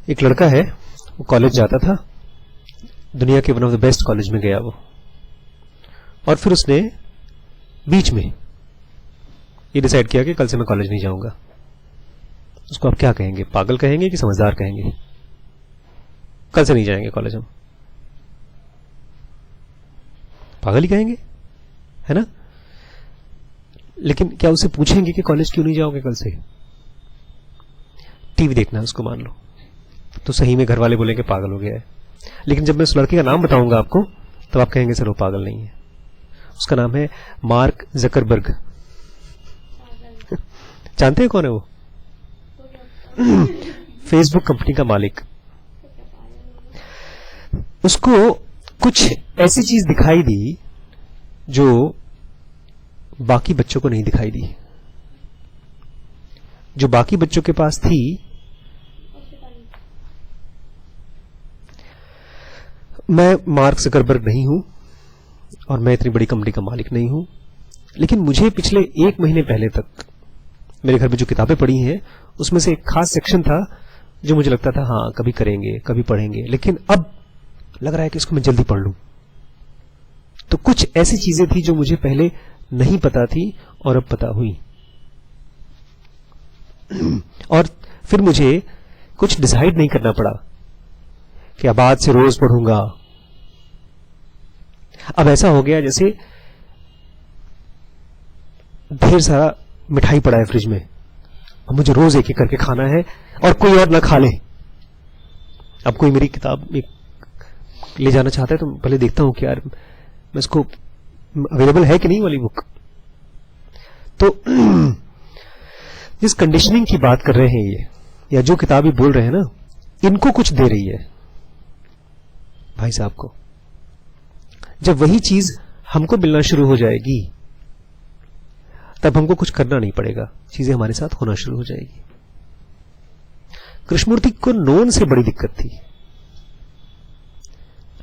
एक लड़का है, वो कॉलेज जाता था, दुनिया के one of the best college में गया वो, और फिर उसने बीच में ये डिसाइड किया कि कल से मैं कॉलेज नहीं जाऊंगा। उसको आप क्या कहेंगे, पागल कहेंगे कि समझदार कहेंगे? कल से नहीं जाएंगे कॉलेज हम, पागल ही कहेंगे, है ना? लेकिन क्या उसे पूछेंगे कि कॉलेज क्यों नहीं जाओगे कल से? टीवी देखना है उसको मान लो, तो सही में घर वाले बोलेंगे पागल हो गया है। लेकिन जब मैं उस लड़के का नाम बताऊंगा आपको, तो आप कहेंगे सर वो पागल नहीं है। उसका नाम है मार्क जकरबर्ग। जानते हैं कौन है वो? फेसबुक कंपनी का मालिक। उसको कुछ ऐसी चीज दिखाई दी जो बाकी बच्चों को नहीं दिखाई दी, जो बाकी बच्चों के पास थी। मैं मार्क जकरबर्ग नहीं हूं और मैं इतनी बड़ी कंपनी का मालिक नहीं हूं, लेकिन मुझे पिछले 1 महीने पहले तक मेरे घर में जो किताबें पढ़ी हैं उसमें से एक खास सेक्शन था जो मुझे लगता था हाँ कभी करेंगे, कभी पढ़ेंगे, लेकिन अब लग रहा है कि इसको मैं जल्दी पढ़ लूं। तो कुछ ऐसी चीजें थी जो मुझे पहले नहीं पता थी और अब पता हुई, और फिर मुझे कुछ डिसाइड नहीं करना पड़ा कि अब आज से रोज पढ़ूंगा। अब ऐसा हो गया जैसे ढेर सारा मिठाई पड़ा है फ्रिज में, अब मुझे रोज एक एक करके खाना है और कोई और ना खा ले। अब कोई मेरी किताब ले जाना चाहता है तो पहले देखता हूं कि यार मैं इसको अवेलेबल है कि नहीं वाली बुक। तो जिस कंडीशनिंग की बात कर रहे हैं ये, या जो किताब ये बोल रहे हैं ना, इनको कुछ दे रही है भाई साहब को। जब वही चीज हमको मिलना शुरू हो जाएगी तब हमको कुछ करना नहीं पड़ेगा, चीजें हमारे साथ होना शुरू हो जाएगी। कृष्णमूर्ति को नोन से बड़ी दिक्कत थी।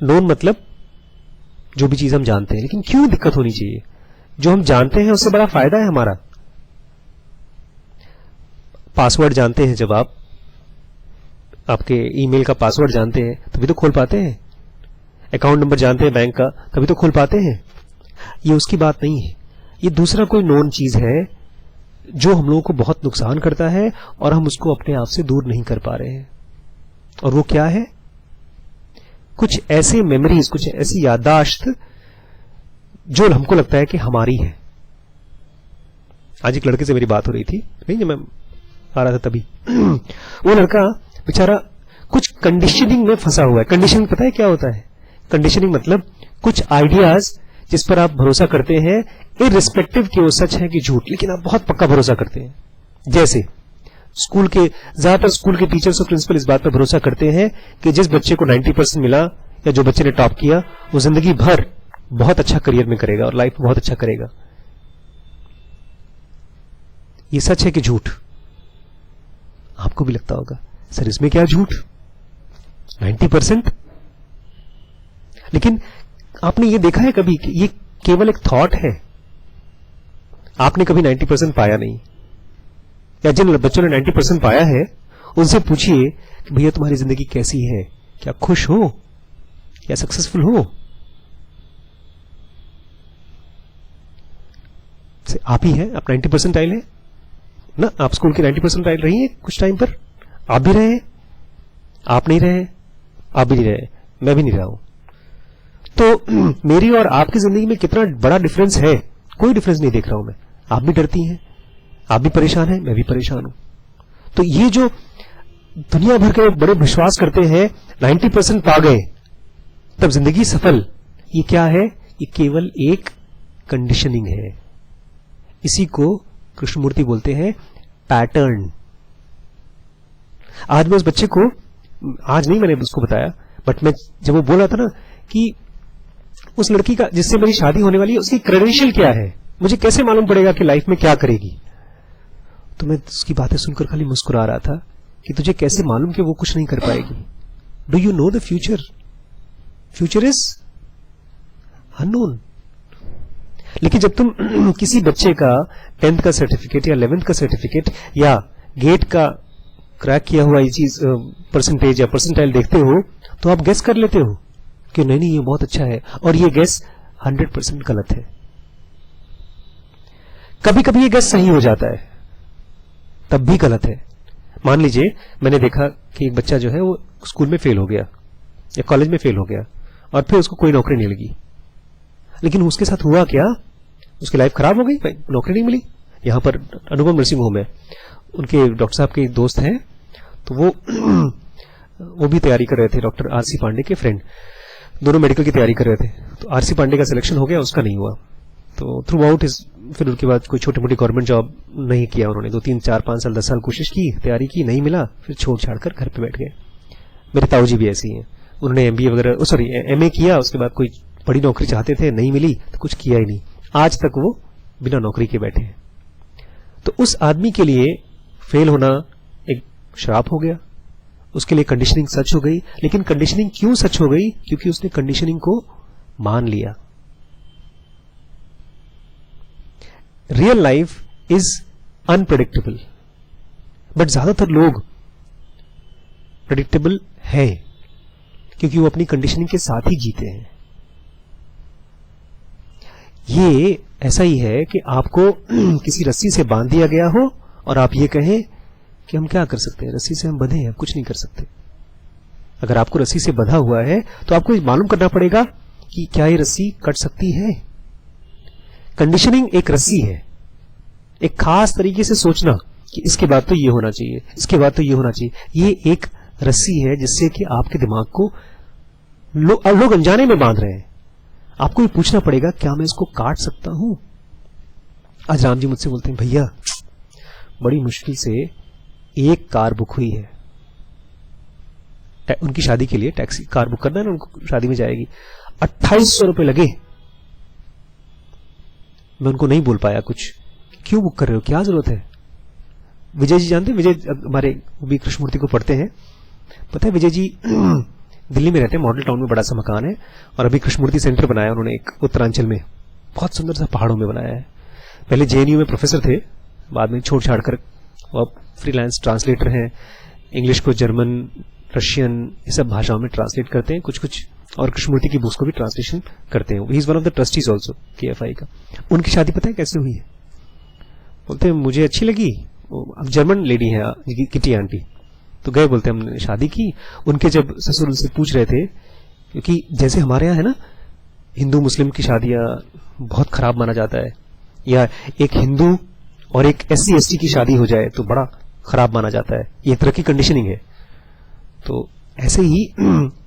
नोन मतलब जो भी चीज हम जानते हैं, लेकिन क्यों दिक्कत होनी चाहिए? जो हम जानते हैं उससे बड़ा फायदा है हमारा। पासवर्ड जानते हैं, जब आप आपके ईमेल का पासवर्ड जानते हैं तभी तो खोल पाते हैं। अकाउंट नंबर जानते हैं बैंक का तभी तो खोल पाते हैं। ये उसकी बात नहीं है, ये दूसरा कोई नोन चीज है जो हम लोगों को बहुत नुकसान करता है और हम उसको अपने आप से दूर नहीं कर पा रहे हैं। और वो क्या है? कुछ ऐसे मेमोरीज, कुछ ऐसी याददाश्त जो हमको लगता है कि हमारी है। आज एक लड़के से मेरी बात हो रही थी, नहीं जब मैं आ रहा था तभी वो लड़का बेचारा कुछ कंडीशनिंग में फंसा हुआ है। कंडीशनिंग पता है क्या होता है? कंडीशनिंग मतलब कुछ आइडियाज जिस पर आप भरोसा करते हैं, इररिस्पेक्टिव कि वो सच है कि झूठ, लेकिन आप बहुत पक्का भरोसा करते हैं। जैसे स्कूल के ज्यादातर स्कूल के टीचर्स और प्रिंसिपल इस बात पर भरोसा करते हैं कि जिस बच्चे को 90% मिला या जो बच्चे ने टॉप किया वो जिंदगी भर बहुत अच्छा करियर में करेगा और लाइफ में बहुत अच्छा करेगा। ये सच है कि झूठ? आपको भी लगता होगा सर इसमें क्या झूठ, 90%। लेकिन आपने ये देखा है कभी कि ये केवल एक थॉट है? आपने कभी 90% पाया नहीं, या जिन बच्चों ने 90% पाया है उनसे पूछिए कि भैया तुम्हारी जिंदगी कैसी है, क्या खुश हो या सक्सेसफुल हो? आप ही हैं, आप 90% आइल हैं ना, आप स्कूल के 90% आइल रही हैं कुछ टाइम पर, आप भी रहे हैं, आप नहीं रहे, आप भी नहीं रहे, मैं भी नहीं रहा हूं। तो मेरी और आपकी जिंदगी में कितना बड़ा डिफरेंस है? कोई डिफरेंस नहीं देख रहा हूं मैं। आप भी डरती हैं, आप भी परेशान हैं, मैं भी परेशान हूं। तो ये जो दुनिया भर के बड़े विश्वास करते हैं 90% पा गए तब जिंदगी सफल, ये क्या है? ये केवल एक कंडीशनिंग है। इसी को कृष्णमूर्ति बोलते हैं पैटर्न। आज मैं उस बच्चे को, आज नहीं मैंने उसको बताया, बट मैं जब वो बोल रहा था ना कि उस लड़की का जिससे मेरी शादी होने वाली है उसकी क्रेडेंशियल क्या है, मुझे कैसे मालूम पड़ेगा कि लाइफ में क्या करेगी? तो मैं उसकी बातें सुनकर खाली मुस्कुरा रहा था कि तुझे कैसे मालूम कि वो कुछ नहीं कर पाएगी? Do you know the future? Future is unknown. लेकिन जब तुम किसी बच्चे का 10th का सर्टिफिकेट या 11th का सर्टिफिकेट या गेट का क्रैक किया हुआ ये चीज परसेंटेज या परसेंटाइल देखते हो तो आप गेस कर लेते हो कि नहीं ये बहुत अच्छा है, और ये गेस 100% गलत है। कभी कभी ये गेस सही हो जाता है, तब भी गलत है। मान लीजिए मैंने देखा कि एक बच्चा जो है वो स्कूल में फेल हो गया या कॉलेज में फेल हो गया और फिर उसको कोई नौकरी नहीं लगी, लेकिन उसके साथ हुआ क्या, उसकी लाइफ खराब हो गई, नौकरी नहीं मिली। यहां पर अनुपम नर्सिंग होम है, उनके डॉक्टर साहब के दोस्त हैं, तो वो भी तैयारी कर रहे थे, डॉक्टर आरसी पांडे के फ्रेंड, दोनों मेडिकल की तैयारी कर रहे थे। तो आरसी पांडे का सिलेक्शन हो गया, उसका नहीं हुआ। तो थ्रू आउट फिर उसके बाद कोई छोटी मोटी गवर्नमेंट जॉब नहीं किया उन्होंने, 2 3 4 5 साल 10 साल कोशिश की, तैयारी की, नहीं मिला, फिर छोड़ छाड़ कर घर पे बैठ गए। मेरे ताऊजी भी ऐसी हैं, उन्होंने एमबीए वगैरह सॉरी एमए किया, उसके बाद कोई बड़ी नौकरी चाहते थे, नहीं मिली तो कुछ किया ही नहीं, आज तक वो बिना नौकरी के बैठे हैं। तो उस आदमी के लिए फेल होना एक श्राप हो गया, उसके लिए कंडीशनिंग सच हो गई। लेकिन कंडीशनिंग क्यों सच हो गई? क्योंकि उसने कंडीशनिंग को मान लिया। Real life is unpredictable, but ज्यादातर लोग प्रेडिक्टेबल है क्योंकि वो अपनी कंडीशनिंग के साथ ही जीते हैं। ये ऐसा ही है कि आपको किसी रस्सी से बांध दिया गया हो और आप ये कहें कि हम क्या कर सकते हैं, रस्सी से हम बंधे हैं, कुछ नहीं कर सकते। अगर आपको रस्सी से बंधा हुआ है तो आपको मालूम करना पड़ेगा कि क्या ये रस्सी कट सकती है। कंडीशनिंग एक रस्सी है, एक खास तरीके से सोचना कि इसके बाद तो ये होना चाहिए, इसके बाद तो ये होना चाहिए, ये एक रस्सी है जिससे कि आपके दिमाग को लोग अनजाने में बांध रहे हैं। आपको ये पूछना पड़ेगा क्या मैं इसको काट सकता हूं। आज राम जी मुझसे बोलते हैं भैया बड़ी मुश्किल से एक कार बुक हुई है, उनकी शादी के लिए टैक्सी कार बुक करना है ना, उनको शादी में जाएगी, 2800 रुपए लगे। मैं उनको नहीं बोल पाया कुछ, क्यों बुक कर रहे हो, क्या जरूरत है। विजय जी जानते हैं, विजय हमारे भी कृष्णमूर्ति को पढ़ते हैं, पता है विजय जी दिल्ली में रहते हैं, मॉडल टाउन में बड़ा सा मकान है, और अभी कृष्णमूर्ति सेंटर बनाया उन्होंने एक उत्तरांचल में, बहुत सुंदर सा पहाड़ों में बनाया है। पहले जेएनयू में प्रोफेसर थे, बाद में छोड़ छाड़ कर अब फ्रीलांस ट्रांसलेटर हैं, इंग्लिश को जर्मन रशियन ये सब भाषाओं में ट्रांसलेट करते हैं कुछ कुछ, और कृष्णमूर्ति की बुक्स को भी ट्रांसलेशन करते हैं। He is one of the trustees also KFI का। उनकी शादी पता है कैसे हुई है, बोलते हैं मुझे अच्छी लगी, अब जर्मन लेडी है किटी आंटी, तो गए, बोलते हैं हमने शादी की। उनके जब ससुर उनसे पूछ रहे थे, क्योंकि जैसे हमारे यहाँ है ना हिंदू मुस्लिम की शादियां बहुत खराब माना जाता है, या एक हिंदू और एक एससी एसटी की शादी हो जाए तो बड़ा खराब माना जाता है, ये तरह की कंडीशनिंग है। तो ऐसे ही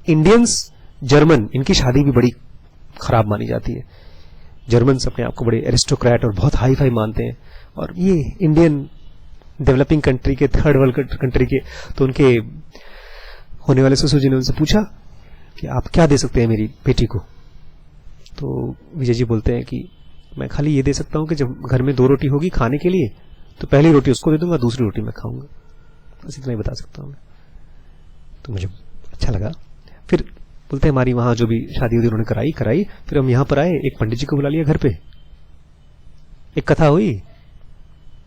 इंडियंस जर्मन इनकी शादी भी बड़ी खराब मानी जाती है। जर्मन अपने आप को बड़े एरिस्टोक्रेट और बहुत हाई फाई मानते हैं, और ये इंडियन डेवलपिंग कंट्री के, थर्ड वर्ल्ड कंट्री के, तो उनके होने वाले ससुर जी ने उनसे पूछा कि आप क्या दे सकते हैं मेरी बेटी को। तो विजय जी बोलते हैं कि मैं खाली ये दे सकता हूं कि जब घर में 2 रोटी होगी खाने के लिए तो पहली रोटी उसको दे दूंगा, दूसरी रोटी मैं खाऊंगा, बस इतना ही बता सकता हूं मैं। तो मुझे अच्छा लगा। फिर बोलते हैं हमारी वहां जो भी शादी उन्होंने कराई, फिर हम यहां पर आए, एक पंडित जी को बुला लिया घर पे, एक कथा हुई,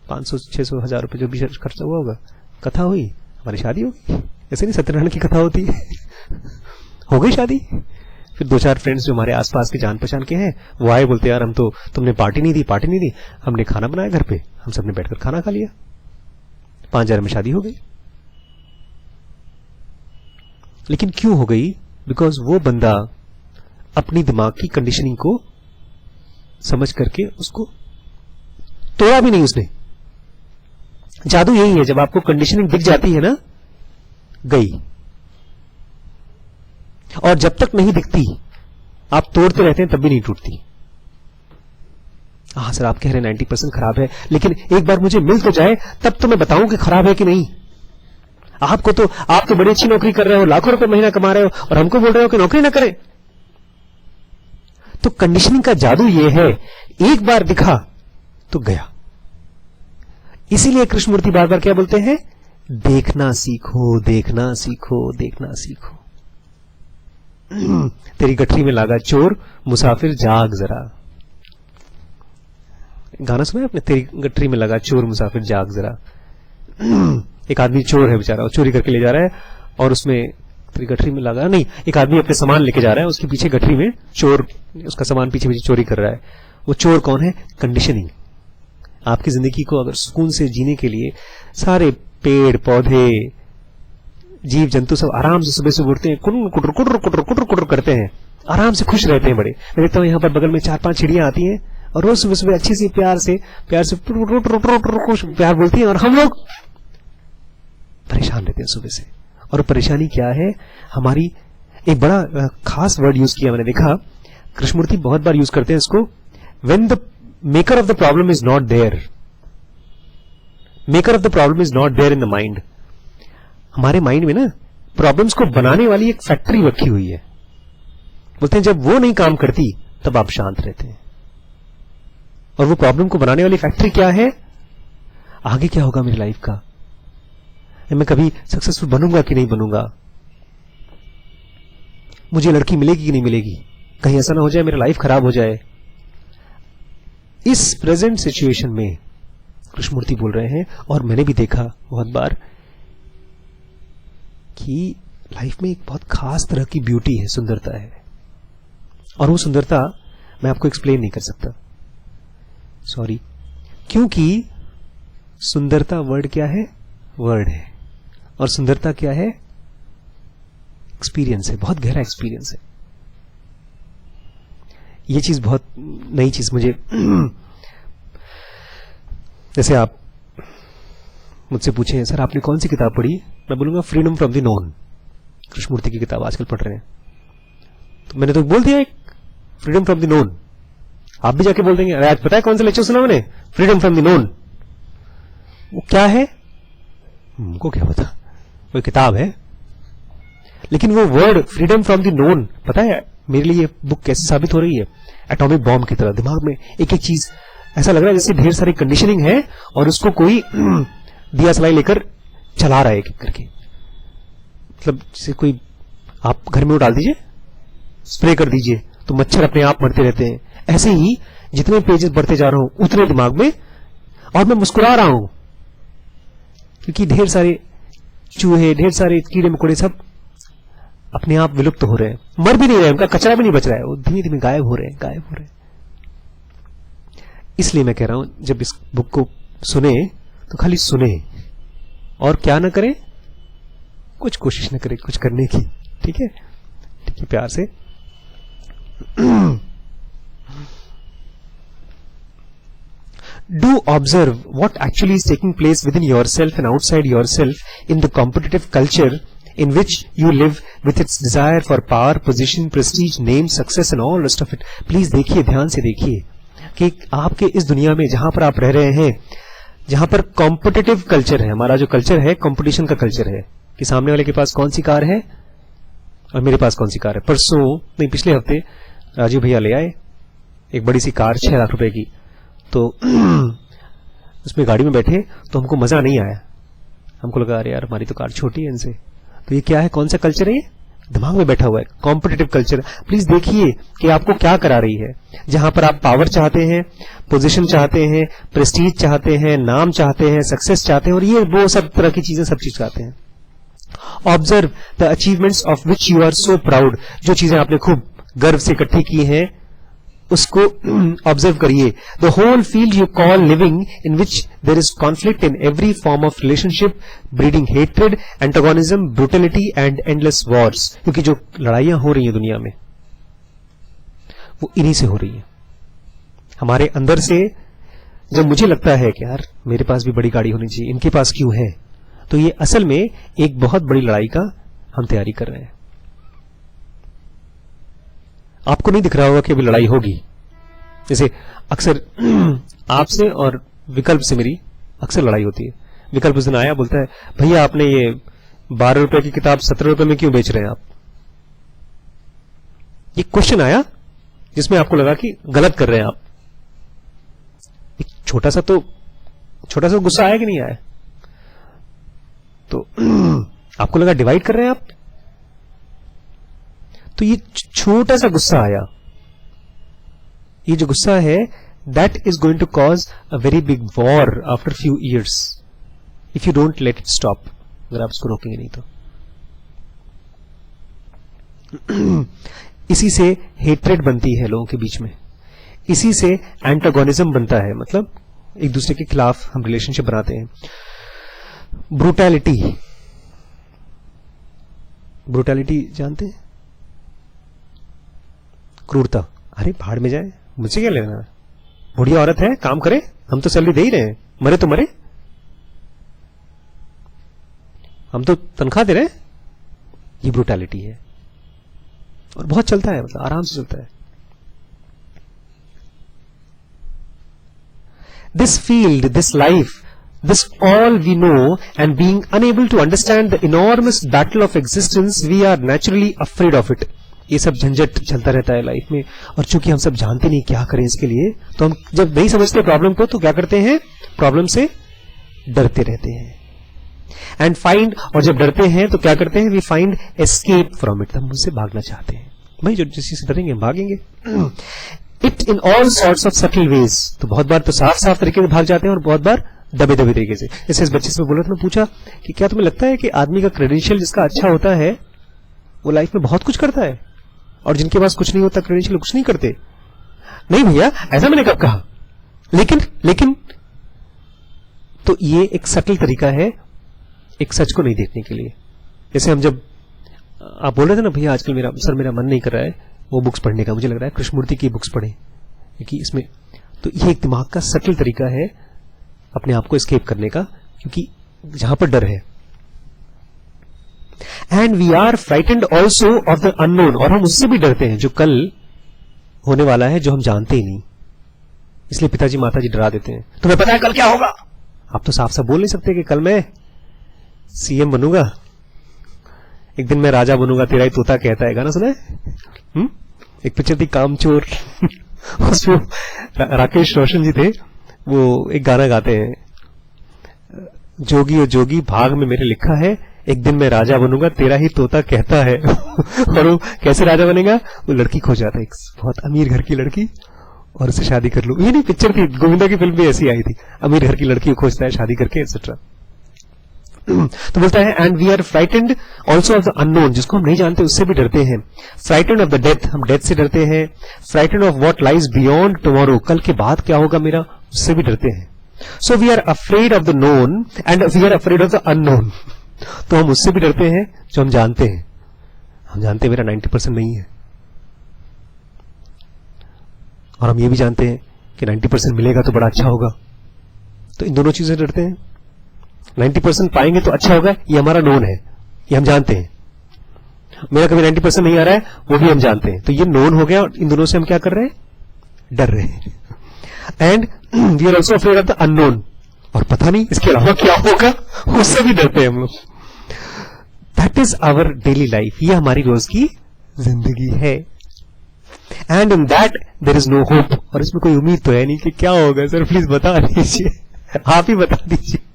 500 600 1000 रुपए जो भी खर्चा हुआ होगा, कथा हुई, हमारी शादी हो गई। ऐसे नहीं सत्यनारायण की कथा होती है हो गई शादी। फिर 2-4 फ्रेंड्स जो हमारे आसपास के जान पहचान के हैं वो आए, बोलते यार हम तो, तुमने पार्टी नहीं दी, हमने खाना बनाया घर पे, हम सबने बैठकर खाना खा लिया, 5000 में शादी हो गई। लेकिन क्यों हो गई? बिकॉज वो बंदा अपनी दिमाग की कंडीशनिंग को समझ करके उसको तोड़ा भी नहीं उसने। जादू यही है, जब आपको कंडीशनिंग दिख जाती है ना, गई, और जब तक नहीं दिखती आप तोड़ते रहते हैं तब भी नहीं टूटती। हाँ सर आप कह रहे हैं 90% खराब है, लेकिन एक बार मुझे मिल तो जाए तब तो मैं बताऊं कि खराब है कि नहीं। आप तो बड़ी अच्छी नौकरी कर रहे हो, लाखों रुपए महीना कमा रहे हो, और हमको बोल रहे हो कि नौकरी ना करें। तो कंडीशनिंग का जादू ये है, एक बार दिखा तो गया। इसीलिए कृष्णमूर्ति बार बार क्या बोलते हैं, देखना सीखो, देखना सीखो, देखना सीखो। तेरी गठरी में लागा चोर, मुसाफिर जाग जरा। गाना सुना है आपने, तेरी गठरी में लगा चोर, मुसाफिर जाग जरा। एक आदमी चोर है बेचारा, चोरी करके ले जा रहा है और उसमें गठरी में लगा नहीं, एक आदमी अपने सामान लेके जा रहा है, उसके पीछे गठरी में चोर उसका सामान पीछे पीछे चोरी कर रहा है। वो चोर कौन है? कंडीशनिंग। आपकी जिंदगी को अगर सुकून से जीने के लिए सारे पेड़ पौधे जीव जंतु सब आराम से सुबह से उठते हैं, कुटर कुटर कुटर कुटर कुटर कुटर करते हैं, आराम से खुश रहते हैं बड़े। मैं देखता हूँ यहाँ पर बगल में 4-5 चिड़ियां आती हैं और रोज सुबह सुबह अच्छी सी प्यार से प्यार बोलती हैं, और हम लोग परेशान रहते हैं सुबह से। और परेशानी क्या है हमारी? एक बड़ा खास वर्ड यूज किया मैंने देखा, कृष्णमूर्ति बहुत बार यूज करते हैं इसको, when the maker of the problem is not there. Maker of the problem is not there in the mind. हमारे माइंड में ना प्रॉब्लम्स को बनाने वाली एक फैक्ट्री रखी हुई है। बोलते हैं जब वो नहीं काम करती तब आप शांत रहते हैं। और वो प्रॉब्लम को बनाने वाली फैक्ट्री क्या है? आगे क्या होगा मेरी लाइफ का, मैं कभी सक्सेसफुल बनूंगा कि नहीं बनूंगा, मुझे लड़की मिलेगी कि नहीं मिलेगी, कहीं ऐसा ना हो जाए मेरा लाइफ खराब हो जाए। इस प्रेजेंट सिचुएशन में कृष्णमूर्ति बोल रहे हैं, और मैंने भी देखा बहुत बार कि लाइफ में एक बहुत खास तरह की ब्यूटी है, सुंदरता है, और वो सुंदरता मैं आपको एक्सप्लेन नहीं कर सकता, सॉरी, क्योंकि सुंदरता वर्ड क्या है? वर्ड है, और सुंदरता क्या है? एक्सपीरियंस है, बहुत गहरा एक्सपीरियंस है। ये चीज बहुत नई चीज मुझे जैसे आप मुझसे पूछे सर आपने कौन सी किताब पढ़ी, मैं बोलूंगा freedom from the known, Krishnamurti की किताब आजकल पढ़ रहे हैं। तो मैंने तो बोल दिया एक फ्रीडम फ्रॉम द नोन, आप भी जाके बोल देंगे अरे आज पता है कौन सा लेक्चर सुना मैंने, फ्रीडम फ्रॉम द नोन। वो क्या है हमको क्या पता, वो किताब है। लेकिन वो word freedom from the known, पता है मेरे लिए ये बुक कैसे साबित हो रही है? एटॉमिक बॉम्ब की तरह दिमाग में एक एक चीज ऐसा लग रहा है जैसे ढेर सारी कंडीशनिंग है और उसको कोई दिया सलाई लेकर चला रहा है एक एक करके। मतलब जैसे कोई आप घर में वो डाल दीजिए, स्प्रे कर दीजिए तो मच्छर अपने आप मरते रहते हैं। ऐसे ही जितने पेजेस बढ़ते जा रहा हूं उतने दिमाग में, और मैं मुस्कुरा रहा हूं क्योंकि ढेर सारे चूहे, ढेर सारे कीड़े मकोड़े सब अपने आप विलुप्त हो रहे हैं, मर भी नहीं रहे, उनका कचरा भी नहीं बच रहा है, वो धीमे धीमे गायब हो रहे हैं, गायब हो रहे हैं। इसलिए मैं कह रहा हूं जब इस बुक को सुने तो खाली सुने और क्या ना करें, कुछ कोशिश न करें कुछ करने की, ठीक है? ठीक है, प्यार से Do observe what actually is taking place within yourself and outside yourself in the competitive culture in which you live with its desire for power, position, prestige, name, success and all rest of it. Please देखिए, ध्यान से देखिए कि आपके इस दुनिया में जहां पर आप रह रहे हैं, जहां पर कॉम्पिटिटिव कल्चर है, हमारा जो कल्चर है कंपटीशन का कल्चर है कि सामने वाले के पास कौन सी कार है और मेरे पास कौन सी कार है। परसों नहीं पिछले हफ्ते राजीव भैया ले आए एक बड़ी सी कार 6 लाख रुपए की, तो उसमें गाड़ी में बैठे तो हमको मजा नहीं आया, हमको लगा अरे यार हमारी तो कार छोटी है इनसे। तो ये क्या है, कौन सा कल्चर है? ये दिमाग में बैठा हुआ है, कॉम्पिटिटिव कल्चर। प्लीज देखिए कि आपको क्या करा रही है, जहां पर आप पावर चाहते हैं, पोजीशन चाहते हैं, प्रेस्टीज चाहते हैं, नाम चाहते हैं, सक्सेस चाहते हैं, और ये वो सब तरह की चीजें सब चीज चाहते हैं। Observe the achievements of which you are so proud, जो चीजें आपने खूब गर्व से इकट्ठी की हैं उसको ऑब्जर्व करिए। The whole field you call living in which there is conflict in every form of relationship, breeding hatred, antagonism, brutality and endless wars. क्योंकि जो लड़ाइयां हो रही हैं दुनिया में वो इन्हीं से हो रही है, हमारे अंदर से। जब मुझे लगता है कि यार मेरे पास भी बड़ी गाड़ी होनी चाहिए, इनके पास क्यों है, तो ये असल में एक बहुत बड़ी लड़ाई का हम तैयारी कर रहे हैं। आपको नहीं दिख रहा होगा कि अभी लड़ाई होगी। जैसे अक्सर आपसे और विकल्प से मेरी अक्सर लड़ाई होती है। विकल्प उस दिन आया, बोलता है भैया आपने ये 12 रुपए की किताब 17 रुपए में क्यों बेच रहे हैं आप? ये क्वेश्चन आया जिसमें आपको लगा कि गलत कर रहे हैं आप। एक छोटा सा गुस्सा आया कि नहीं आया? तो आपको लगा डिवाइड कर रहे हैं आप, तो ये छोटा सा गुस्सा आया, ये जो गुस्सा है that is going to cause a very big war after few years. If you don't let it stop, अगर आप उसको रोकेंगे नहीं तो। इसी से हेट्रेड बनती है लोगों के बीच में, इसी से एंटागोनिज्म बनता है, मतलब एक दूसरे के खिलाफ हम रिलेशनशिप बनाते हैं। ब्रूटैलिटी, ब्रूटैलिटी जानते हैं? क्रूरता। अरे भाड़ में जाए, मुझे क्या लेना, बुढ़िया औरत है, काम करे, हम तो सैलरी दे ही रहे हैं, मरे तो मरे, हम तो तनख्वाह दे रहे हैं। ये ब्रूटैलिटी है और बहुत चलता है, मतलब आराम से चलता है। This field, this life, this all we know, and being unable to understand the enormous battle of existence, we are naturally afraid of it. ये सब झंझट चलता रहता है लाइफ में, और चूंकि हम सब जानते नहीं क्या करें इसके लिए, तो हम जब नहीं समझते प्रॉब्लम को, तो क्या करते हैं, प्रॉब्लम से डरते रहते हैं। एंड फाइंड, और जब डरते हैं तो क्या करते हैं, we find escape from it, हम उससे भागना चाहते हैं। भाई जो जिस चीज से डरेंगे भागेंगे। It in all sorts of subtle ways, तो बहुत बार तो साफ साफ तरीके से भाग जाते हैं और बहुत बार दबे दबे तरीके से। जैसे इस बच्चे से बोला था, पूछा कि क्या तुम्हें लगता है कि आदमी का क्रेडेंशियल जिसका अच्छा होता है वो लाइफ में बहुत कुछ करता है, और जिनके पास कुछ नहीं होता क्रेडेंशियल कुछ नहीं करते? नहीं भैया, ऐसा मैंने कब कहा, लेकिन तो ये एक सटल तरीका है एक सच को नहीं देखने के लिए। जैसे हम जब आप बोल रहे थे ना, भैया आजकल मेरा मन नहीं कर रहा है वो बुक्स पढ़ने का, मुझे लग रहा है कृष्णमूर्ति की बुक्स पढ़े, क्योंकि इसमें, तो ये एक दिमाग का सटल तरीका है अपने आप को एस्केप करने का, क्योंकि जहां पर डर है। And we are frightened also of the unknown, और हम उससे भी डरते हैं जो कल होने वाला है, जो हम जानते ही नहीं। इसलिए पिताजी माताजी डरा देते हैं, तुम्हें पता है कल क्या होगा? आप तो साफ साफ बोल नहीं सकते कि कल मैं सीएम बनूंगा, एक दिन मैं राजा बनूंगा, तेरा ही तोता कहता है, गाना सुना है? एक पिक्चर थी कामचोर उसमें राकेश रोशन जी थे, वो एक गाना गाते हैं, जोगी और जोगी भाग में मेरे लिखा है, एक दिन मैं राजा बनूंगा, तेरा ही तोता कहता है। और वो कैसे राजा बनेगा, वो लड़की खोज जाता है, एक बहुत अमीर घर की लड़की, और उससे शादी कर लूं। ये नहीं पिक्चर थी, गोविंदा की फिल्म भी ऐसी आई थी, अमीर घर की लड़की को खोजता है शादी करके एक्सेट्रा। तो बोलता है and we are frightened also of the unknown, जिसको हम नहीं जानते उससे भी डरते हैं। फ्राइटेंड ऑफ द डेथ, हम डेथ से डरते हैं। Frightened of what lies beyond tomorrow, कल के बाद क्या होगा मेरा, उससे भी डरते हैं। So we are afraid of the known and we are afraid of the unknown, तो हम उससे भी डरते हैं जो हम जानते हैं। हम जानते हैं मेरा 90% नहीं है, और हम ये भी जानते हैं कि 90% मिलेगा तो बड़ा अच्छा होगा, तो इन दोनों चीजों से डरते हैं। 90% पाएंगे तो अच्छा होगा, ये हमारा नोन है, ये हम जानते हैं। मेरा कभी 90% नहीं आ रहा है, वो भी हम जानते हैं, तो ये नोन हो गया, और इन दोनों से हम क्या कर रहे हैं, डर रहे हैं। And we are also afraid of the unknown, और पता नहीं इसके अलावा क्या होगा, उससे भी डरते हैं हम लोग। That is our daily life, ये हमारी रोज की जिंदगी है। And in that there is no hope, और इसमें कोई उम्मीद तो है नहीं कि क्या होगा, सर प्लीज बता दीजिए, आप ही बता दीजिए।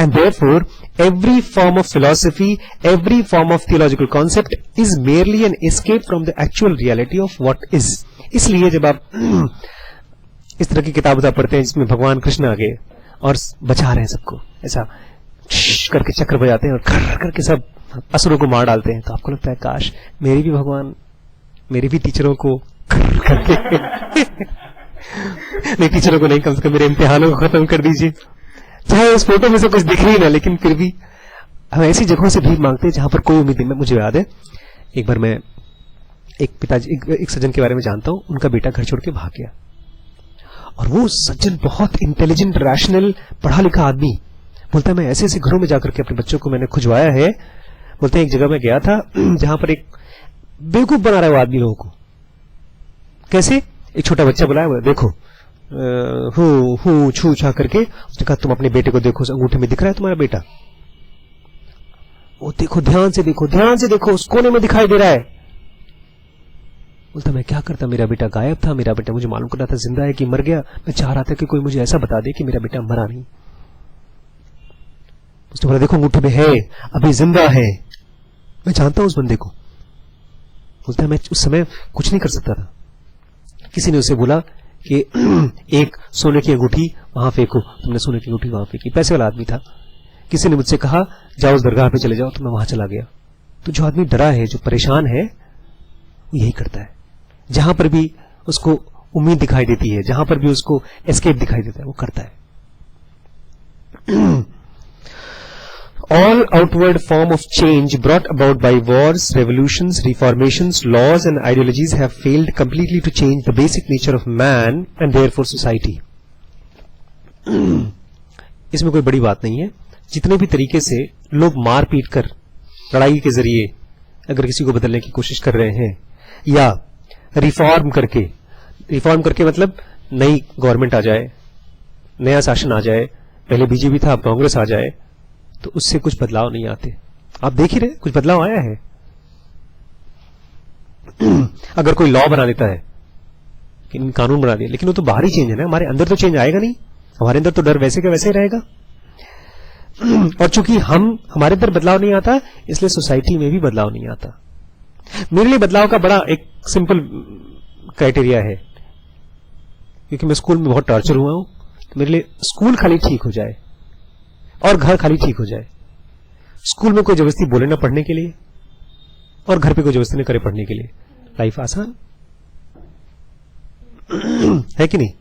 And therefore, every form of philosophy, every form of theological concept is merely an escape from the actual reality of what is. इसलिए जब आप इस तरह की किताब पढ़ते हैं जिसमें भगवान कृष्ण आ गए और बचा रहे हैं सबको, ऐसा करके चक्र बजाते हैं और कर करके सब असुरों को मार डालते हैं, तो आपको लगता है काश मेरे भी भगवान, मेरे भी टीचरों को करके नहीं, टीचरों को नहीं, कम से कम मेरे इम्तिहानों को खत्म कर दीजिए। चाहे उस फोटो में से कुछ दिख रही ना, लेकिन फिर भी हम ऐसी जगहों से भीख मांगते हैं जहां पर कोई उम्मीद नहीं। मुझे याद है एक बार मैं एक पिताजी, एक सज्जन के बारे में जानता हूं, उनका बेटा घर छोड़ के भाग गया, और वो सज्जन बहुत इंटेलिजेंट, रैशनल, पढ़ा लिखा आदमी, बोलता है मैं ऐसे ऐसे घरों में जाकर के अपने बच्चों को मैंने खुजवाया है। बोलते हैं एक जगह में गया था जहां पर एक बेवकूफ बना रहा है वो आदमी लोगों को। कैसे? एक छोटा बच्चा बुलाया, बोला देखो हूं छू छा करके, उसने कहा तुम अपने बेटे को देखो, अंगूठे में दिख रहा है तुम्हारा बेटा, वो देखो, ध्यान से देखो, ध्यान से देखो, उस कोने में दिखाई दे रहा है। बोलता मैं क्या करता, मेरा बेटा गायब था, मेरा बेटा मुझे मालूम करना था जिंदा है कि मर गया, मैं चाह रहा था कि कोई मुझे ऐसा बता दे कि मेरा बेटा मरा नहीं। उसने बोला देखो अंगूठे में है, अभी जिंदा है, मैं जानता हूं उस बंदे को। बोलता है मैं उस समय कुछ नहीं कर सकता था, किसी ने उसे बोला कि एक सोने की अंगूठी वहां फेंको, तुमने सोने की अंगूठी वहां फेंकी, पैसे वाला आदमी था, किसी ने मुझसे कहा जाओ उस दरगाह पे चले जाओ, तो मैं वहां चला गया। तो जो आदमी डरा है, जो परेशान है, वो यही करता है। जहां पर भी उसको उम्मीद दिखाई देती है, जहां पर भी उसको एस्केप दिखाई देता है, वो करता है। All outward form of change brought about by wars, revolutions, reformations, laws and ideologies have failed completely to change the basic nature of man and therefore society. इसमें कोई बड़ी बात नहीं है। जितने भी तरीके से लोग मार पीट कर, लड़ाई के जरिए अगर किसी को बदलने की कोशिश कर रहे हैं, या रिफॉर्म करके मतलब नई गवर्नमेंट आ जाए, नया शासन आ जाए, पहले बीजेपी था अब कांग्रेस आ जाए, तो उससे कुछ बदलाव नहीं आते। आप देख ही रहे, कुछ बदलाव आया है? अगर कोई लॉ बना देता है कि कानून बना दिया, लेकिन वो तो बाहरी चेंज है ना, हमारे अंदर तो चेंज आएगा नहीं। हमारे अंदर तो डर वैसे का वैसे ही रहेगा। और चूंकि हमारे अंदर बदलाव नहीं आता, इसलिए सोसाइटी में भी बदलाव नहीं आता। मेरे लिए बदलाव का बड़ा एक सिंपल क्राइटेरिया है, क्योंकि मैं स्कूल में बहुत टॉर्चर हुआ हूं, तो मेरे लिए स्कूल खाली ठीक हो जाए और घर खाली ठीक हो जाए। स्कूल में कोई जबरदस्ती बोले ना पढ़ने के लिए, और घर पे कोई जबरदस्ती न करे पढ़ने के लिए, लाइफ आसान है कि नहीं?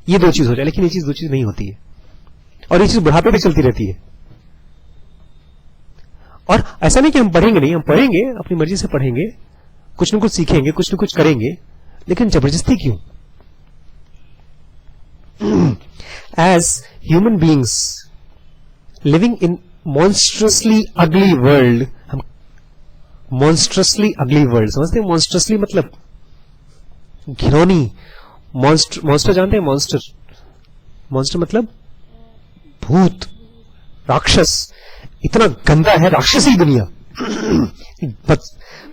ये दो चीज हो जाए, लेकिन ये चीज दो चीज नहीं होती है, और ये चीज बुढ़ापे पे चलती रहती है। और ऐसा नहीं कि हम पढ़ेंगे नहीं, हम पढ़ेंगे, अपनी मर्जी से पढ़ेंगे, कुछ न कुछ सीखेंगे, कुछ न कुछ करेंगे, लेकिन जबरदस्ती क्यों? As human beings living in monstrously ugly world, हम monstrously ugly world समझते हैं? monstrously मतलब घिनौनी। मॉन्स्टर जानते हैं? मॉन्स्टर मतलब भूत, राक्षस। इतना गंदा है राक्षसी दुनिया,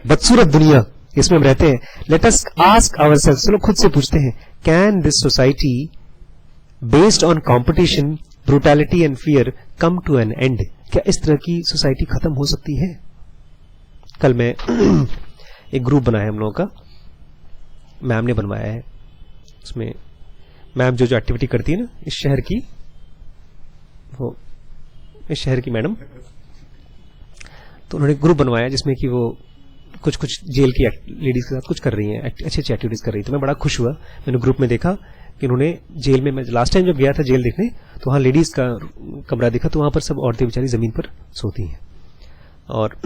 बदसूरत दुनिया, इसमें हम रहते हैं। लेट अस आस्क आवरसेल्व्स, चलो खुद से पूछते हैं, can this society based on competition, brutality and fear come to an end? क्या इस तरह की सोसाइटी खत्म हो सकती है? कल मैं एक ग्रुप बनाया है हम लोगों का, मैम ने बनवाया है। उसमें मैम जो एक्टिविटी करती है ना इस शहर की, वो इस शहर की मैडम, तो उन्होंने ग्रुप बनवाया जिसमें कि वो कुछ जेल की लेडीज के साथ कुछ कर रही हैं, अच्छी अच्छी एक्टिविटीज कर रही थी। मैं बड़ा खुश हुआ, मैंने ग्रुप में देखा कि उन्होंने जेल में, मैं लास्ट टाइम जब गया था जेल देखने, तो वहां लेडीज का कमरा देखा, तो वहां पर सब औरतें बेचारी जमीन पर सोती हैं, और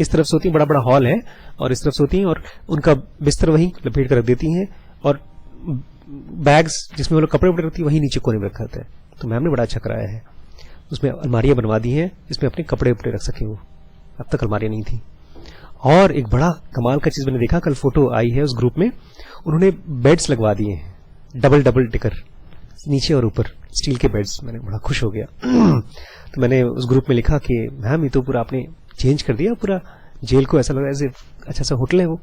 इस तरफ सोती हैं, बड़ा बड़ा हॉल है, और इस तरफ सोती हैं, और उनका बिस्तर वहीं लपेट कर रख देती हैं, और बैग्स जिसमें वो लोग कपड़े उपड़े रखती है वहीं नीचे कोने में रखा है। तो मैम ने बड़ा अच्छा कराया है, उसमें अलमारियां बनवा दी हैं जिसमें अपने कपड़े उपड़े रख सके वो, अब तक अलमारियां नहीं थी। और एक बड़ा कमाल का चीज मैंने देखा, कल फोटो आई है उस ग्रुप में, उन्होंने बेड्स लगवा दिए हैं, डबल टिकर, नीचे और ऊपर स्टील के बेड्स। मैंने बड़ा खुश हो गया। तो मैंने उस ग्रुप में लिखा कि मैम ये तो पूरा आपने चेंज कर दिया, पूरा जेल को ऐसा लग रहा है जैसे अच्छा सा होटल है वो,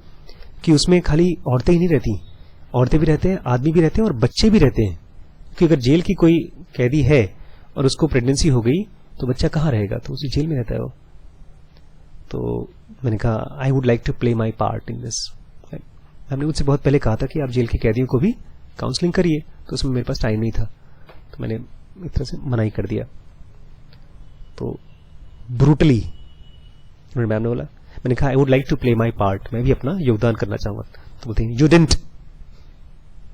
कि उसमें खाली औरतें ही नहीं रहती, औरतें भी रहते हैं, आदमी भी रहते हैं, और बच्चे भी रहते हैं। क्योंकि अगर जेल की कोई कैदी है और उसको प्रेगनेंसी हो गई तो बच्चा कहाँ रहेगा, तो उसी जेल में रहता है वो। तो मैंने कहा I would like to play my part in this. हमने मुझसे बहुत पहले कहा था कि आप जेल के कैदियों को भी काउंसलिंग करिए, तो उसमें मेरे पास टाइम नहीं था, तो मैंने एक तरह से मना ही कर दिया। तो ब्रूटली मैम ने बोला, मैंने कहा I would like to play my part, मैं भी अपना योगदान करना चाहूंगा। तो बोलते हैं you didn't,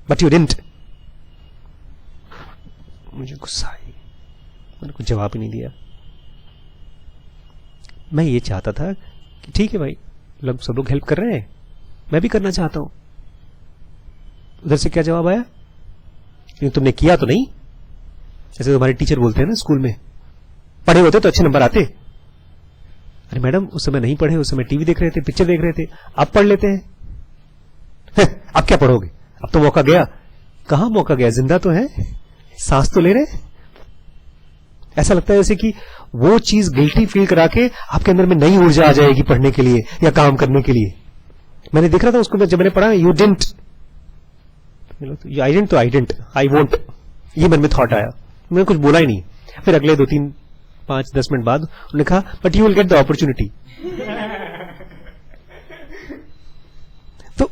but you didn't. मुझे गुस्सा आई, मैंने कुछ जवाब ही नहीं दिया। मैं ये चाहता था कि ठीक है भाई, सब लोग हेल्प कर रहे हैं, मैं भी करना चाहता हूं। उधर से क्या जवाब आया, क्योंकि तुमने किया तो नहीं। जैसे तुम्हारे टीचर बोलते हैं ना स्कूल में, पढ़े होते तो अच्छे नंबर आते। अरे मैडम उस समय नहीं पढ़े, उस समय टीवी देख रहे थे, पिक्चर देख रहे थे, अब पढ़ लेते हैं। अब क्या पढ़ोगे, अब तो मौका गया। कहां मौका गया, जिंदा तो है, सांस तो ले रहे। ऐसा लगता है जैसे कि वो चीज गिल्टी फील करा के आपके अंदर में नई ऊर्जा आ जाएगी पढ़ने के लिए या काम करने के लिए। मैंने देख रहा था उसको, जब मैंने पढ़ा यू डिडंट, आई डिडंट तो आई डिडंट, आई वोंट, ये मन में थॉट आया, मैंने कुछ बोला ही नहीं। फिर अगले 2-3 5-10 मिनट बाद उन्होंने कहा but you will get the opportunity. तो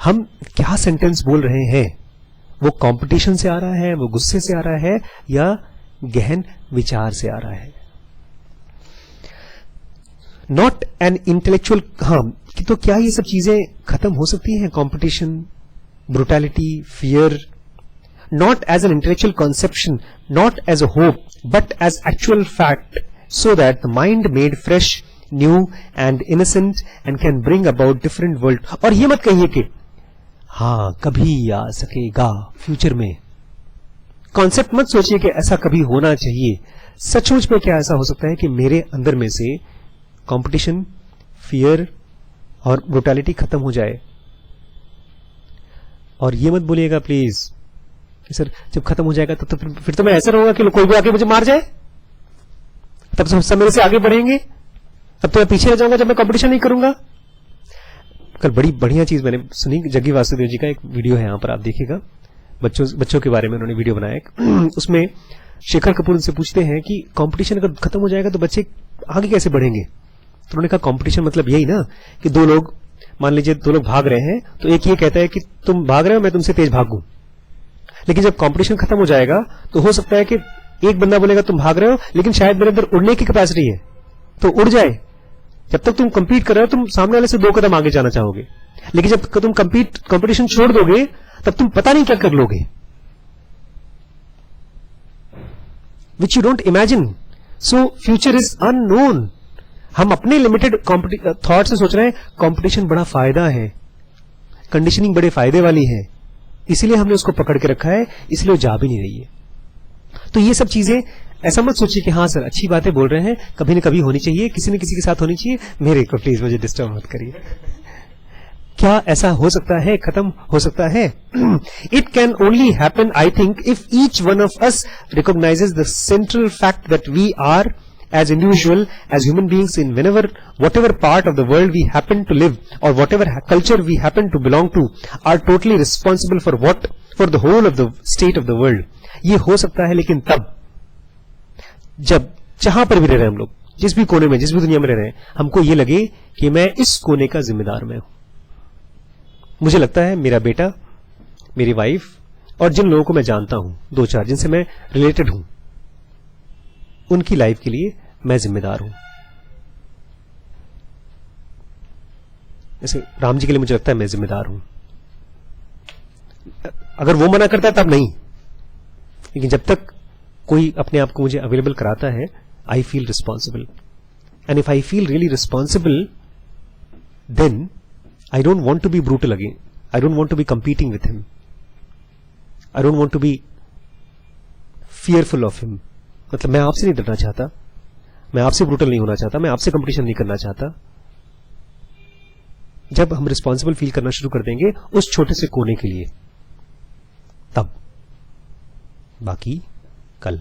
हम क्या सेंटेंस बोल रहे हैं, वो कंपटीशन से आ रहा है, वो गुस्से से आ रहा है, या गहन विचार से आ रहा है? नॉट एन इंटेलेक्चुअल, हाँ, तो क्या ये सब चीजें खत्म हो सकती हैं? Competition, brutality, fear, not as an intellectual conception, not as a hope, but as actual fact, so that the mind made fresh, new and innocent and can bring about different world. और ये मत कहिए कि हाँ कभी आ सकेगा future में, concept मत सोचिए कि ऐसा कभी होना चाहिए। सचमुच में क्या ऐसा हो सकता है कि मेरे अंदर में से कंपटीशन, फियर और ब्रुटैलिटी खत्म हो जाए? और ये मत बोलिएगा प्लीज सर जब खत्म हो जाएगा तो फिर तो मैं ऐसा रहूंगा कि कोई भी आके मुझे मार जाए, तब सब मेरे से आगे बढ़ेंगे, तब तो मैं पीछे रह जाऊंगा जब मैं कंपटीशन नहीं करूंगा। कल बड़ी बढ़िया चीज मैंने सुनी, जग्गी वासुदेव जी का एक वीडियो है, यहां पर आप देखिएगा, बच्चों के बारे में उन्होंने वीडियो बनाया। उसमें शेखर कपूर उनसे पूछते हैं कि कंपटीशन अगर खत्म हो जाएगा तो बच्चे आगे कैसे बढ़ेंगे? तो उन्होंने कहा कंपटीशन मतलब यही ना कि दो लोग, मान लीजिए दो लोग भाग रहे हैं, तो एक ये कहता है कि तुम भाग रहे हो, मैं तुमसे तेज भागूं। लेकिन जब कंपटीशन खत्म हो जाएगा तो हो सकता है कि एक बंदा बोलेगा तुम भाग रहे हो, लेकिन शायद मेरे अंदर उड़ने की कैपेसिटी है तो उड़ जाए। जब तक तुम कंपीट कर रहे हो तुम सामने वाले से 2 कदम आगे जाना चाहोगे, लेकिन जब तुम कंपटीशन छोड़ दोगे तब तुम पता नहीं क्या कर लोगे, which you don't imagine. So future is unknown. हम अपने लिमिटेड थॉट से सोच रहे हैं कंपटीशन बड़ा फायदा है, कंडीशनिंग बड़े फायदे वाली है, इसीलिए हमने उसको पकड़ के रखा है, इसलिए वो जा भी नहीं रही है। तो ये सब चीजें ऐसा मत सोचिए कि हाँ सर अच्छी बातें बोल रहे हैं, कभी न कभी होनी चाहिए, किसी न किसी के साथ होनी चाहिए, मेरे को प्लीज मुझे डिस्टर्ब मत करिए। क्या ऐसा हो सकता है, खत्म हो सकता है? It can only happen I think if each one of us recognises the central fact that we are as individual, as human beings, in whatever part of the world we happen to live or whatever culture we happen to belong to, are totally responsible for the whole of the state of the world. ये हो सकता है लेकिन तब जब जहां पर भी रह रहे हैं हम लोग, जिस भी कोने में, जिस भी दुनिया में रह रहे हैं, हमको ये लगे कि मैं इस कोने का जिम्मेदार मैं हूं। मुझे लगता है मेरा बेटा, मेरी वाइफ और जिन लोगों को मैं जानता हूं, 2-4 जिनसे मैं रिलेटेड हूं, उनकी लाइफ के लिए मैं जिम्मेदार हूं। जैसे राम जी के लिए मुझे लगता है मैं जिम्मेदार हूं। अगर वो मना करता है तब नहीं, लेकिन जब तक कोई अपने आप को मुझे अवेलेबल कराता है, I feel responsible. And if I feel really responsible, then I don't want to be brutal again, I don't want to be competing with him, I don't want to be fearful of him. मतलब मैं आपसे नहीं डरना चाहता, मैं आपसे brutal नहीं होना चाहता, मैं आपसे कंपटीशन नहीं करना चाहता। जब हम रिस्पॉन्सिबल फील करना शुरू कर देंगे उस छोटे से कोने के लिए, तब बाकी कल।